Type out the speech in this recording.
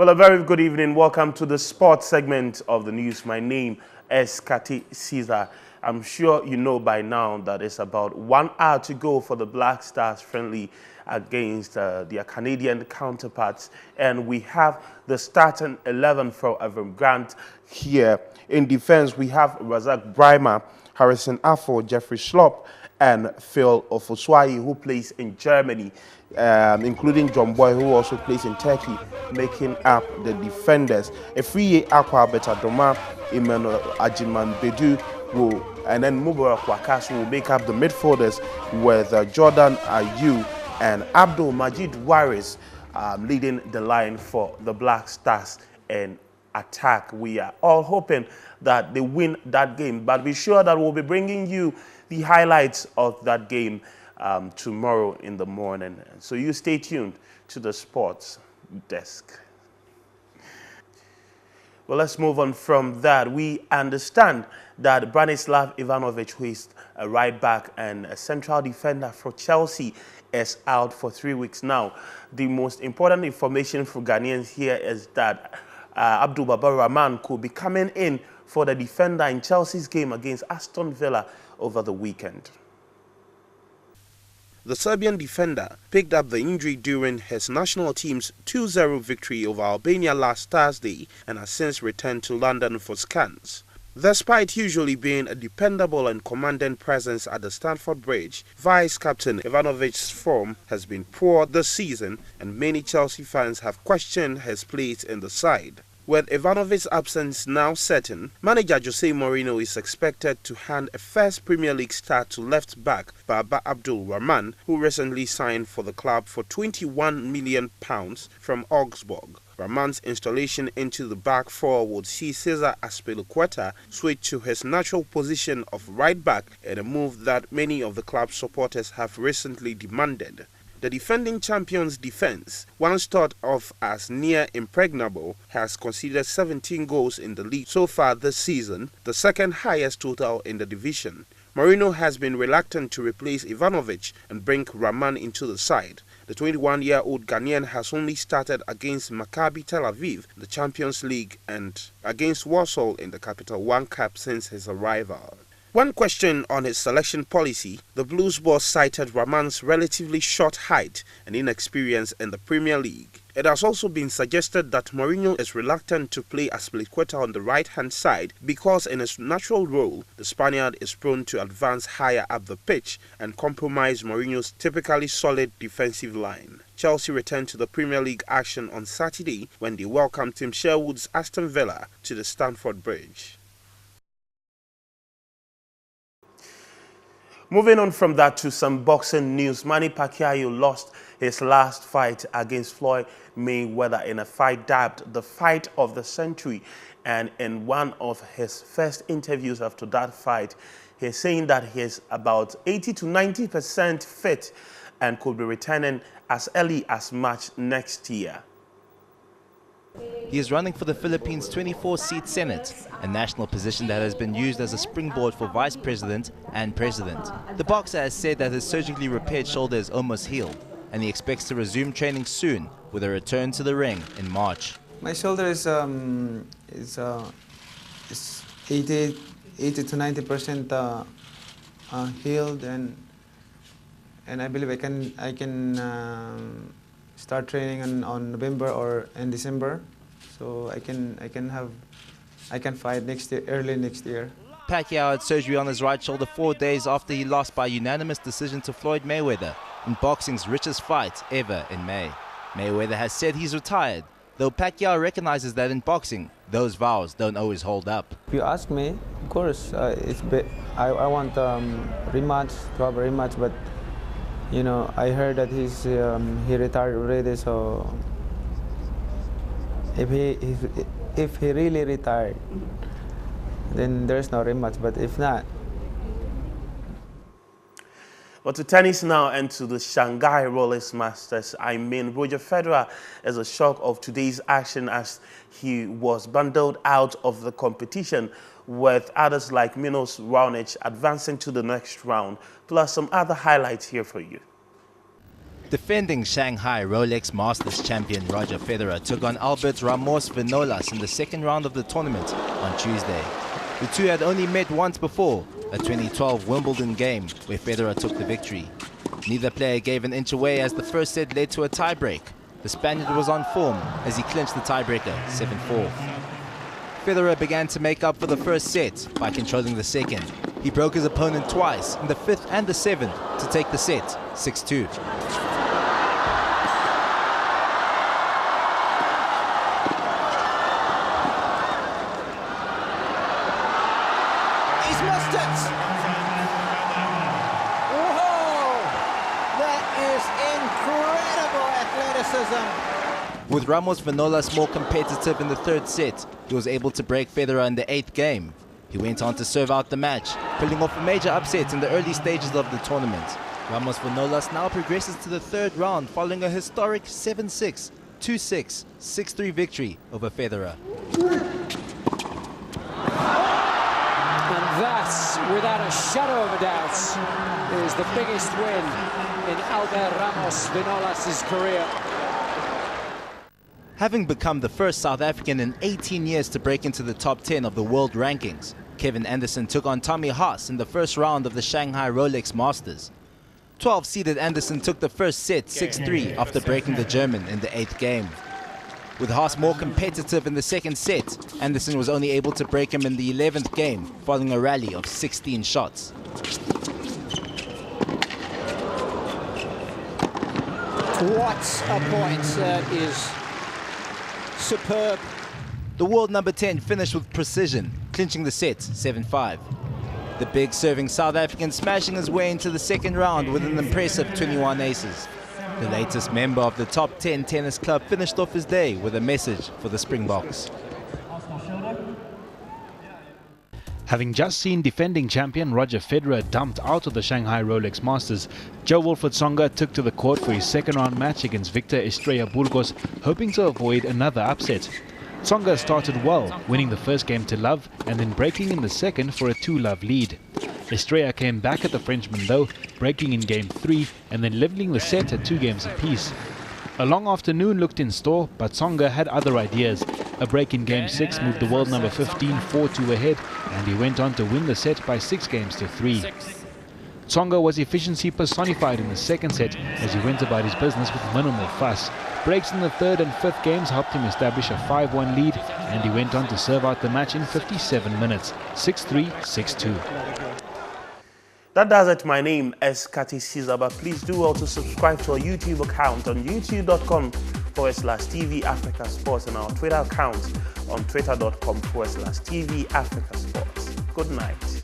Well, a very good evening. Welcome to the sports segment of the news. My name is Katey Caesar. I'm sure you know by now that it's about 1 hour to go for the Black Stars friendly against their Canadian counterparts. And we have the starting 11 for Avram Grant here. In defense, we have Razak Brima, Harrison Affo, Jeffrey Schlopp, and Phil Ofoswai, who plays in Germany, including John Boy, who also plays in Turkey, making up the defenders. Efriye Akwa Betadoma, Emmanuel Ajiman Bedu, and then Mubarak Wakasu will make up the midfielders with Jordan Ayew and Abdul Majid Waris leading the line for the Black Stars in attack. We are all hoping that they win that game, but be sure that we'll be bringing you the highlights of that game tomorrow in the morning. So you stay tuned to the sports desk. Well, let's move on from that. We understand that Branislav Ivanovic, who is a right back and a central defender for Chelsea, is out for 3 weeks now. The most important information for Ghanaians here is that Abdul Babar Rahman could be coming in for the defender in Chelsea's game against Aston Villa over the weekend. The Serbian defender picked up the injury during his national team's 2-0 victory over Albania last Thursday and has since returned to London for scans. Despite usually being a dependable and commanding presence at the Stamford Bridge, Vice-Captain Ivanovic's form has been poor this season and many Chelsea fans have questioned his place in the side. With Ivanovic's absence now certain, manager Jose Mourinho is expected to hand a first Premier League start to left-back Baba Abdul Rahman, who recently signed for the club for £21 million from Augsburg. Rahman's installation into the back four would see Cesar Azpilicueta switch to his natural position of right-back in a move that many of the club's supporters have recently demanded. The defending champion's defense, once thought of as near impregnable, has conceded 17 goals in the league so far this season, the second highest total in the division. Mourinho has been reluctant to replace Ivanovic and bring Rahman into the side. The 21-year-old Ghanaian has only started against Maccabi Tel Aviv, the Champions League, and against Warsaw in the Capital One Cup since his arrival. When questioned on his selection policy, the Blues boss cited Rahman's relatively short height and inexperience in the Premier League. It has also been suggested that Mourinho is reluctant to play Azpilicueta on the right-hand side because in his natural role, the Spaniard is prone to advance higher up the pitch and compromise Mourinho's typically solid defensive line. Chelsea returned to the Premier League action on Saturday when they welcomed Tim Sherwood's Aston Villa to the Stamford Bridge. Moving on from that to some boxing news, Manny Pacquiao lost his last fight against Floyd Mayweather in a fight dubbed the fight of the century. And in one of his first interviews after that fight, he's saying that he's about 80 to 90% fit and could be returning as early as March next year. He is running for the Philippines' 24-seat Senate, a national position that has been used as a springboard for vice president and president. The boxer has said that his surgically repaired shoulder is almost healed, and he expects to resume training soon with a return to the ring in March. My shoulder is 80 to 90% healed, and I believe I can start training on November or in December, so I can fight next year, early next year. Pacquiao had surgery on his right shoulder 4 days after he lost by unanimous decision to Floyd Mayweather in boxing's richest fight ever in May. Mayweather has said he's retired, though Pacquiao recognizes that in boxing, those vows don't always hold up. If you ask me, of course, I want rematch, to have a rematch, but you know, I heard that he retired already. So if he really retired, then there's no rematch. But if not. But to tennis now and to the Shanghai Rollers Masters, Roger Federer is a shock of today's action as he was bundled out of the competition, with others like Milos Raonic advancing to the next round, plus some other highlights here for you. Defending Shanghai Rolex Masters champion Roger Federer took on Albert Ramos Vinolas in the second round of the tournament on Tuesday. The two had only met once before, a 2012 Wimbledon game where Federer took the victory. Neither player gave an inch away as the first set led to a tiebreak. The Spaniard was on form as he clinched the tiebreaker 7-4. Federer began to make up for the first set by controlling the second. He broke his opponent twice in the fifth and the seventh to take the set 6-2. He's missed it! Whoa! That is incredible athleticism! With Ramos Vinolas more competitive in the third set, he was able to break Federer in the eighth game. He went on to serve out the match, pulling off a major upset in the early stages of the tournament. Ramos Vinolas now progresses to the third round following a historic 7-6, 2-6, 6-3 victory over Federer. And that, without a shadow of a doubt, is the biggest win in Albert Ramos Vinolas' career. Having become the first South African in 18 years to break into the top 10 of the world rankings, Kevin Anderson took on Tommy Haas in the first round of the Shanghai Rolex Masters. 12-seeded Anderson took the first set 6-3 after breaking the German in the eighth game. With Haas more competitive in the second set, Anderson was only able to break him in the 11th game following a rally of 16 shots. What a point that is. Superb. The world number 10 finished with precision, clinching the set 7-5. The big serving South African smashing his way into the second round with an impressive 21 aces. The latest member of the top 10 tennis club finished off his day with a message for the Springboks. Having just seen defending champion Roger Federer dumped out of the Shanghai Rolex Masters, Jo-Wilfried Tsonga took to the court for his second round match against Victor Estrella Burgos, hoping to avoid another upset. Tsonga started well, winning the first game to love and then breaking in the second for a 2-love lead. Estrella came back at the Frenchman though, breaking in game 3 and then leveling the set at 2 games apiece. A long afternoon looked in store, but Tsonga had other ideas. A break in game 6 moved the world number 15 4-2 ahead, and he went on to win the set by 6 games to 3. Tsonga was efficiency personified in the second set as he went about his business with minimal fuss. Breaks in the third and fifth games helped him establish a 5-1 lead, and he went on to serve out the match in 57 minutes, 6-3, 6-2. That does it. My name is Katey Sizaba. Please do also subscribe to our YouTube account on youtube.com/TV Africa Sports and our Twitter account on twitter.com/TV Africa Sports. Good night.